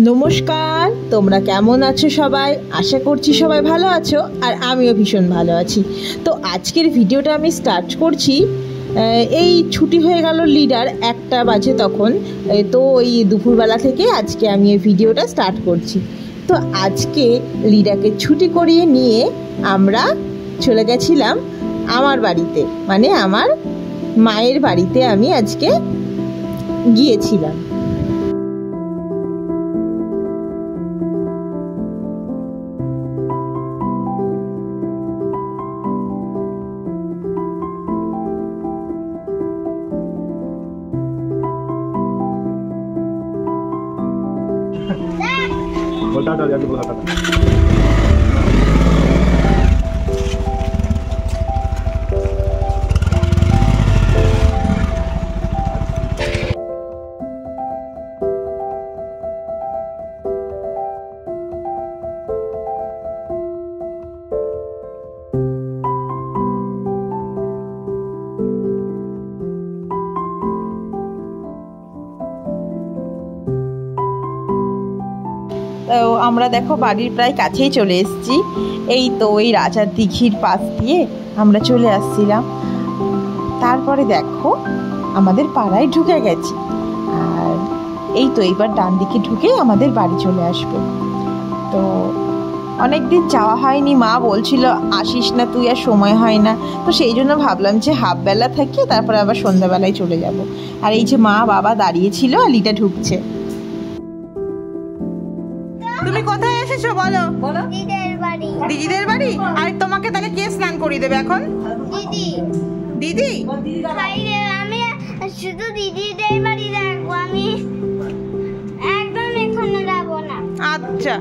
নমস্কার, তোমরা কেমন আছো সবাই? আশা করছি সবাই ভালো আছো, আর আমিও ভীষণ ভালো আছি। তো আজকের ভিডিওটা আমি স্টার্ট করছি। এই ছুটি হয়ে গেল লিডার 1টা বাজে তখন। তো ওই দুপুরবেলা থেকে আজকে আমি এই ভিডিওটা স্টার্ট করছি। তো আজকে লিডাকে ছুটি করিয়ে নিয়ে আমরা চলে গেছিলাম আমার বাড়িতে, মানে আমার মায়ের বাড়িতে আমি আজকে গিয়েছিলাম। टाटा जाके बोला टाटा। তো আমরা দেখো বাড়ির প্রায় কাছেই চলে এসেছি। এই তো ওই রাজার দিঘির পাশ দিয়ে আমরা চলে আসছিলাম। তারপরে দেখো আমাদের পাড়ায় ঢুকে গেছি, আর এই তো এইবার ডান দিকে ঢুকে আমাদের বাড়ি চলে আসবে। তো অনেক দিন যাওয়া হয়নি, মা বলছিল আসিস না তুই, আর সময় হয় না। তো সেই জন্য ভাবলাম যে হাফবেলা থেকে তারপরে আবার সন্ধ্যাবেলায় চলে যাব। আর এই যে মা বাবা দাঁড়িয়েছিল, আর লিটা ঢুকছে। তুমি কোথায় এসেছো বলো? দিদিদের বাড়ি। দিদিদের বাড়ি? আর তোমাকে তাহলে কে স্নান করিয়ে দেবে এখন? দিদি। দিদি? আমি শুধু দিদিদের বাড়ি যাবো, আমি একদম এখানে যাবো না। আচ্ছা।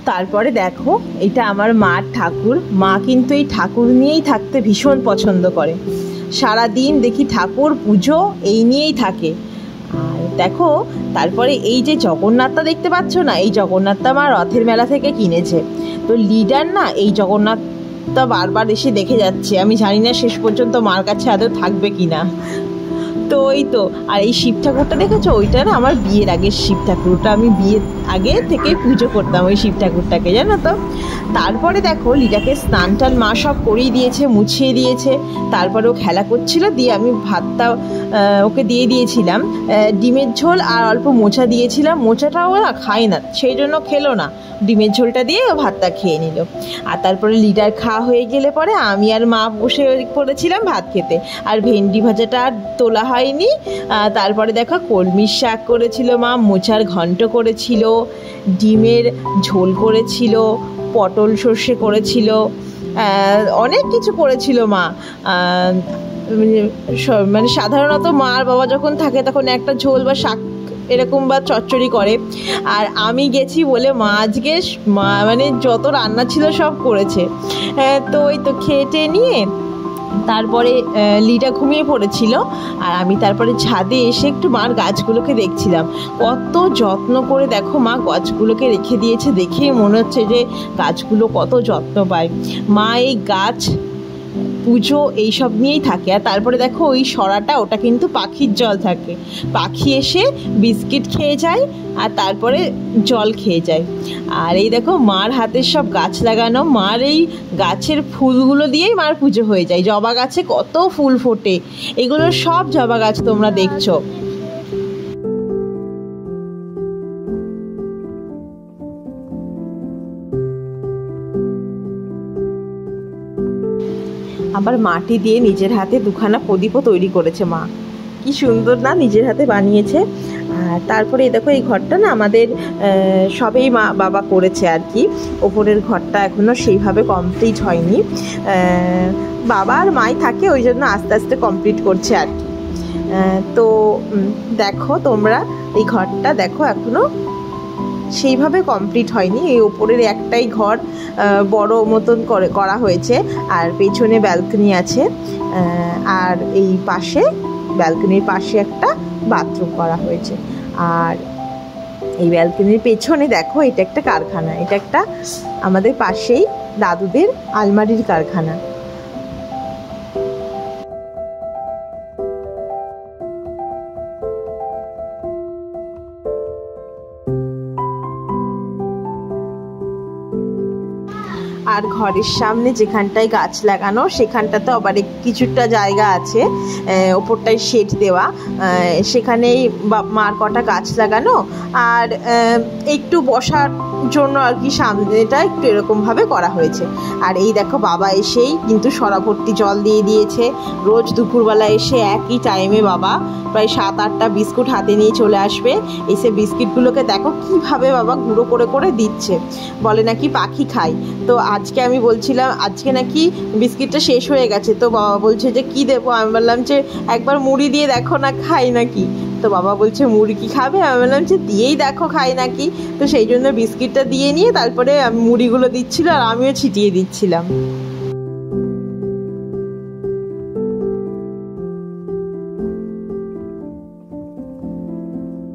তারপরে দেখো এটা আমার মার ঠাকুর। মা কিন্তু এই ঠাকুর নিয়েই থাকতে ভীষণ পছন্দ করে। সারাদিন দেখি ঠাকুর পুজো এই নিয়েই থাকে। আর দেখো তারপরে এই যে জগন্নাথটা দেখতে পাচ্ছ না, এই জগন্নাথটা মা রথের মেলা থেকে কিনেছে। তো লিডার না এই জগন্নাথটা বারবার এসে দেখে যাচ্ছে। আমি জানি না শেষ পর্যন্ত মার কাছে আদৌ থাকবে কিনা। তো ওই তো, আর এই শিব ঠাকুরটা দেখেছো, ওইটা না আমার বিয়ের আগের শিব ঠাকুরটা। আমি বিয়ের আগে থেকে পুজো করতাম ওই শিব ঠাকুরটাকে, জানো তো। তারপরে দেখো লিডাকে স্নান টান মা সব করিয়ে দিয়েছে, মুছিয়ে দিয়েছে। তারপরে ও খেলা করছিল, দিয়ে আমি ভাতটা ওকে দিয়ে দিয়েছিলাম। ডিমের ঝোল আর অল্প মোচা দিয়েছিলাম। মোচাটাও না খায় না, সেই জন্য খেলো না। ডিমের ঝোলটা দিয়ে ও ভাতটা খেয়ে নিল। আর তারপরে লিডার খাওয়া হয়ে গেলে পরে আমি আর মা বসে পড়েছিলাম ভাত খেতে। আর ভেন্ডি ভাজাটা আর তোলা হয়নি। তারপরে দেখো কলমির শাক করেছিল মা, মোচার ঘন্ট করেছিল, ডিমের ঝোল করেছিল, পটল সর্ষে করেছিল, অনেক কিছু করেছিল মা। মানে সাধারণত মা আর বাবা যখন থাকে তখন একটা ঝোল বা শাক এরকম বা চচ্চড়ি করে। আর আমি গেছি বলে মা আজকে মানে যত রান্না ছিল সব করেছে। তো ওই তো খেটে নিয়ে তারপরে লিডা ঘুমিয়ে পড়েছিল, আর আমি তারপরে ছাদে এসে একটু মার গাছগুলোকে দেখছিলাম। কত যত্ন করে দেখো মা গাছগুলোকে রেখে দিয়েছে, দেখেই মনে হচ্ছে যে গাছগুলো কত যত্ন পায়। মা এই গাছ পুজো এইসব নিয়েই থাকে। আর তারপরে দেখো ওই সরাটা, ওটা কিন্তু পাখির জল থাকে। পাখি এসে বিস্কিট খেয়ে যায় আর তারপরে জল খেয়ে যায়। আর এই দেখো মার হাতের সব গাছ লাগানো। মার এই গাছের ফুলগুলো দিয়েই মার পুজো হয়ে যায়। জবা গাছে কত ফুল ফোটে, এগুলো সব জবা গাছ তোমরা দেখছো। আবার মাটি দিয়ে নিজের হাতে দুখানা প্রদীপও তৈরি করেছে মা। কি সুন্দর না, নিজের হাতে বানিয়েছে। আর তারপরে দেখো এই ঘরটা না আমাদের সবেই মা বাবা করেছে আর কি। ওপরের ঘরটা এখনও সেইভাবে কমপ্লিট হয়নি। বাবা আর মাই থাকে, ওই জন্য আস্তে আস্তে কমপ্লিট করছে আর কি। তো দেখো তোমরা এই ঘরটা দেখো এখনও সেইভাবে কমপ্লিট হয়নি। এই ওপরের একটাই ঘর বড় মতন করা হয়েছে, আর পেছনে ব্যালকনি আছে। আর এই পাশে ব্যালকনির পাশে একটা বাথরুম করা হয়েছে। আর এই ব্যালকনির পেছনে দেখো এটা একটা কারখানা, এটা একটা আমাদের পাশেই দাদুদের আলমারির কারখানা। আর ঘরের সামনে যেখানটায় গাছ লাগানো সেখানটাতে আবার কিছুটা জায়গা আছে, ওপরটায় শেড দেওয়া, সেখানেই মার কটা গাছ লাগানো আর একটু বসার জন্য আর কি সামনেটা একটু এরকমভাবে করা হয়েছে। আর এই দেখো বাবা এসেই কিন্তু সরাভর্তি জল দিয়ে দিয়েছে। রোজ দুপুরবেলা এসে একই টাইমে বাবা প্রায় 7-8টা বিস্কুট হাতে নিয়ে চলে আসবে। এসে বিস্কিটগুলোকে দেখো কিভাবে বাবা গুঁড়ো করে করে দিচ্ছে, বলে নাকি পাখি খায়। তো আজকে আমি বলছিলাম আজকে নাকি বিস্কিটটা শেষ হয়ে গেছে, তো বাবা বলছে যে কি দেবো, আমি বললাম যে একবার মুড়ি দিয়ে দেখো না খাই নাকি। তো বাবা বলছে মুড়ি কি খাবে, আমি বললাম যে দিয়েই দেখো খাই নাকি। তো সেই জন্য বিস্কিটটা দিয়ে নিয়ে তারপরে মুড়িগুলো দিচ্ছিল আর আমিও ছিটিয়ে দিচ্ছিলাম।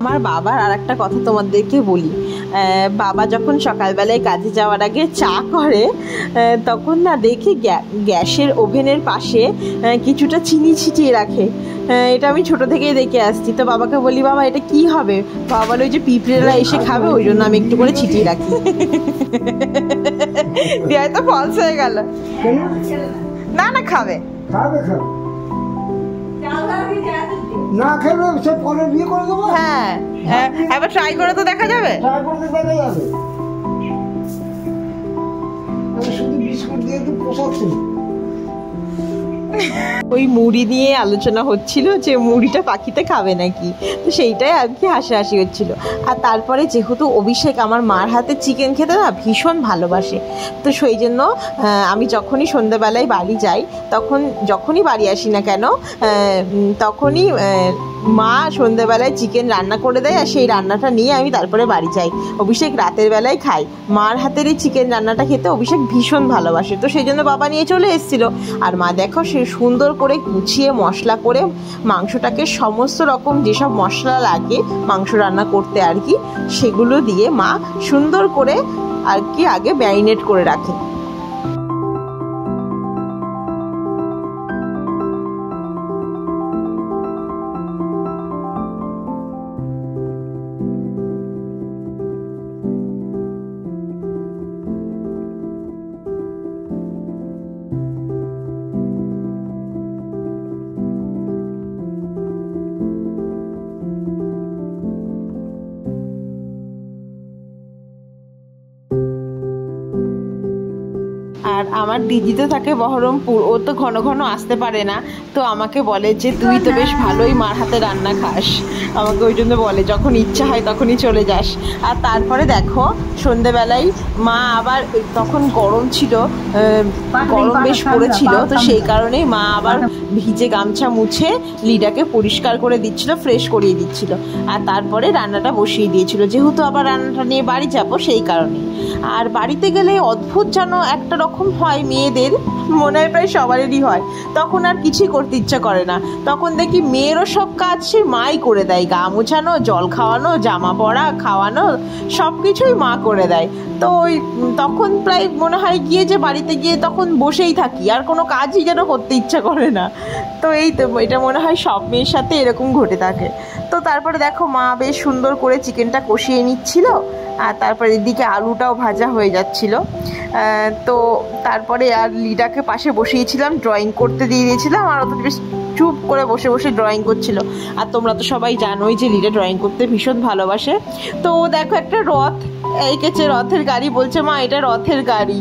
আমার বাবার আর একটা কথা তোমাদেরকে বলি, বাবা যখন সকালবেলায় কাজে যাওয়ার আগে চা করে তখন না দেখি গ্যাসের ওভেনের পাশে কিছুটা চিনি ছিটিয়ে রাখে। এটা আমি ছোট থেকেই দেখে আসছি। তো বাবাকে বলি বাবা এটা কি হবে, বাবা বলে ওই যে পিঁপড়েরা এসে খাবে ওই জন্য আমি একটু করে ছিটিয়ে রাখি। দিয়ে তো ফলস হয়ে গেল। না না খাবে না খেলে সে পরে বিয়ে করে দেবো। হ্যাঁ একবার ট্রাই করে তো দেখা যাবে। শুধু বিস্কুট দিয়ে একটু পোষাচ্ছি। ওই মুড়ি নিয়ে আলোচনা হচ্ছিল যে মুড়িটা পাখিতে খাবে নাকি, তো সেইটাই আর কি হাসাহাসি হচ্ছিল। আর তারপরে যেহেতু অভিষেক আমার মার হাতে চিকেন খেতে না ভীষণ ভালোবাসে, তো সেই জন্য আমি যখনই সন্ধ্যাবেলায় বাড়ি যাই যখনই বাড়ি আসি না কেন তখনই মা সন্ধ্যাবেলায় চিকেন রান্না করে দেয় আর সেই রান্নাটা নিয়ে আমি তারপরে বাড়ি যাই। অভিষেক রাতের বেলায় খাই, মার হাতের এই চিকেন রান্নাটা খেতে অভিষেক ভীষণ ভালোবাসে, তো সেই জন্য বাবা নিয়ে চলে এসেছিলো। আর মা দেখো সে সুন্দর করে গুছিয়ে মশলা করে মাংসটাকে সমস্ত রকম যেসব মশলা লাগে মাংস রান্না করতে আর কি সেগুলো দিয়ে মা সুন্দর করে আর কি আগে ম্যারিনেট করে রাখে। আর আমার দিদি তো থাকে বহরমপুর, ও তো ঘন ঘন আসতে পারে না, তো আমাকে বলে যে তুই তো বেশ ভালোই মার হাতে রান্না খাস, আমাকে ওই জন্য বলে যখন ইচ্ছা হয় তখনই চলে যাস। আর তারপরে দেখো সন্ধেবেলায় মা আবার তখন গরম ছিল, গরম বেশ পড়েছিল, তো সেই কারণেই মা আবার ভিজে গামছা মুছে লিডাকে পরিষ্কার করে দিচ্ছিল, ফ্রেশ করিয়ে দিচ্ছিল। আর তারপরে রান্নাটা বসিয়ে দিয়েছিল, যেহেতু আবার রান্নাটা নিয়ে বাড়ি যাবো সেই কারণে। আর বাড়িতে গেলে অদ্ভুত যেন একটা রকম হয়, মেয়েদের মনে হয় প্রায় সবারই হয়, তখন আর কিছুই করতে ইচ্ছা করে না। তখন দেখি মেয়েরও সব কাজ সে মাই করে দেয়, গা মোছানো, জল খাওয়ানো, জামা পরা, খাওয়ানো সব কিছুই মা করে দেয়। তো ওই তখন প্রায় মনে হয় গিয়ে যে বাড়িতে গিয়ে তখন বসেই থাকি, আর কোনো কাজই যেন করতে ইচ্ছা করে না। তো এই তো এটা মনে হয় সব মেয়ের সাথে এরকম ঘটে থাকে। তো তারপরে দেখো মা বেশ সুন্দর করে চিকেনটা কষিয়ে নিচ্ছিল, আর তারপরে এদিকে আলুটাও ভাজা হয়ে যাচ্ছিল। তো তারপরে আর লিডাকে পাশে বসিয়েছিলাম, ড্রয়িং করতে দিয়ে দিয়েছিলাম, আর অত বেশ চুপ করে বসে বসে ড্রয়িং করছিল। আর তোমরা তো সবাই জানোই যে লিডা ড্রয়িং করতে ভীষণ ভালোবাসে। তো ও দেখো একটা রথ এঁকেছে, রথের গাড়ি, বলছে মা এটা রথের গাড়ি।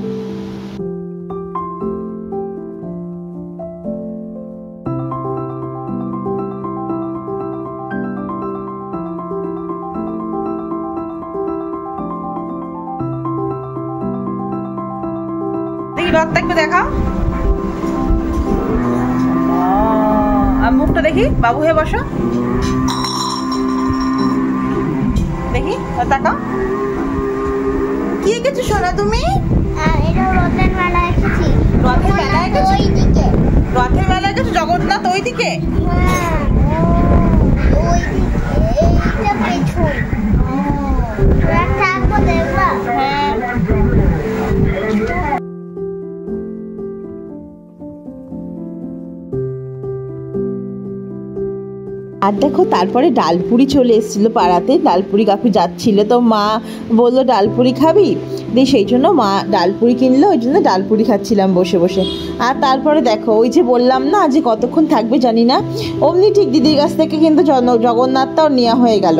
রথটা একটু দেখাও, আর মুখটা দেখি, বাবু হয়ে বসো, দেখি তাকাও। কি এঁকেছো সোনা তুমি? এটা রথের মেলা এসেছি। রথের মেলা এঁকেছো? ওইদিকে রথের মেলা এঁকেছো? জগন্নাথ ওইদিকে? হ্যাঁ ওইদিকে, এইটা পেছন। থাকবো দেখবা? হ্যাঁ। আর দেখো তারপরে ডালপুরি চলে এসেছিলো পাড়াতে, ডালপুরি কাকু যাচ্ছিলো, তো মা বললো ডালপুরি খাবি, দিয়ে সেই জন্য মা ডালপুরি কিনলো, ওই জন্য ডালপুরি খাচ্ছিলাম বসে বসে। আর তারপরে দেখো ওই যে বললাম না যে কতক্ষণ থাকবে জানি না, অমনি ঠিক দিদির কাছ থেকে কিন্তু জগন্নাথটাও নেওয়া হয়ে গেল।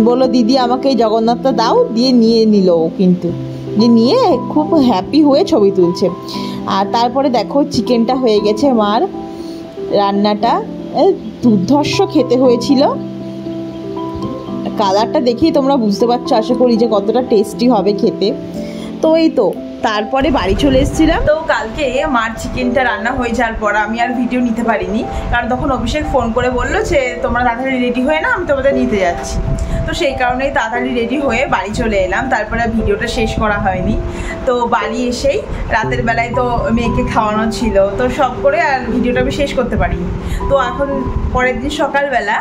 বললো দিদি আমাকে এই জগন্নাথটা দাও, দিয়ে নিয়ে নিল ও, কিন্তু নিয়ে খুব হ্যাপি হয়ে ছবি তুলছে। আর তারপরে দেখো চিকেনটা হয়ে গেছে, মার রান্নাটা দুর্ধর্ষ খেতে হয়েছিল। কালারটা দেখেই তোমরা বুঝতে পারছো আশা করি যে কতটা টেস্টি হবে খেতে। তো এই তো তারপরে বাড়ি চলে এসেছিলাম। তো কালকে মার চিকেনটা রান্না হয়ে যাওয়ার পর আমি আর ভিডিও নিতে পারিনি, কারণ তখন অভিষেক ফোন করে বললো যে তোমরা তাড়াতাড়ি রেডি হয়ে না, আমি তোমাদের নিতে যাচ্ছি। তো সেই কারণেই তাড়াতাড়ি রেডি হয়ে বাড়ি চলে এলাম, তারপরে ভিডিওটা শেষ করা হয়নি। তো বাড়ি এসেই রাতের বেলায় তো মেয়েকে খাওয়ানো ছিল, তো সব করে আর ভিডিওটা আমি শেষ করতে পারিনি। তো এখন পরের দিন সকালবেলা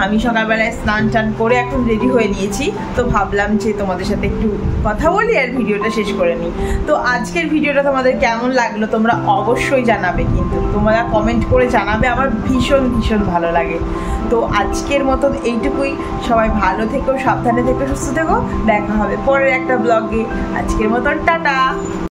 আমি সকালবেলায় স্নান টান করে এখন রেডি হয়ে নিয়েছি, তো ভাবলাম যে তোমাদের সাথে একটু কথা বলি আর ভিডিওটা শেষ করে নিই। তো আজকের ভিডিওটা তোমাদের কেমন লাগলো তোমরা অবশ্যই জানাবে, কিন্তু তোমরা কমেন্ট করে জানাবে, আমার ভীষণ ভীষণ ভালো লাগে। তো আজকের মতন এইটুকুই, সবাই ভালো থেকো, সাবধানে থেকো, সুস্থ থেকো, দেখা হবে পরের একটা ব্লগে। আজকের মতন টাটা।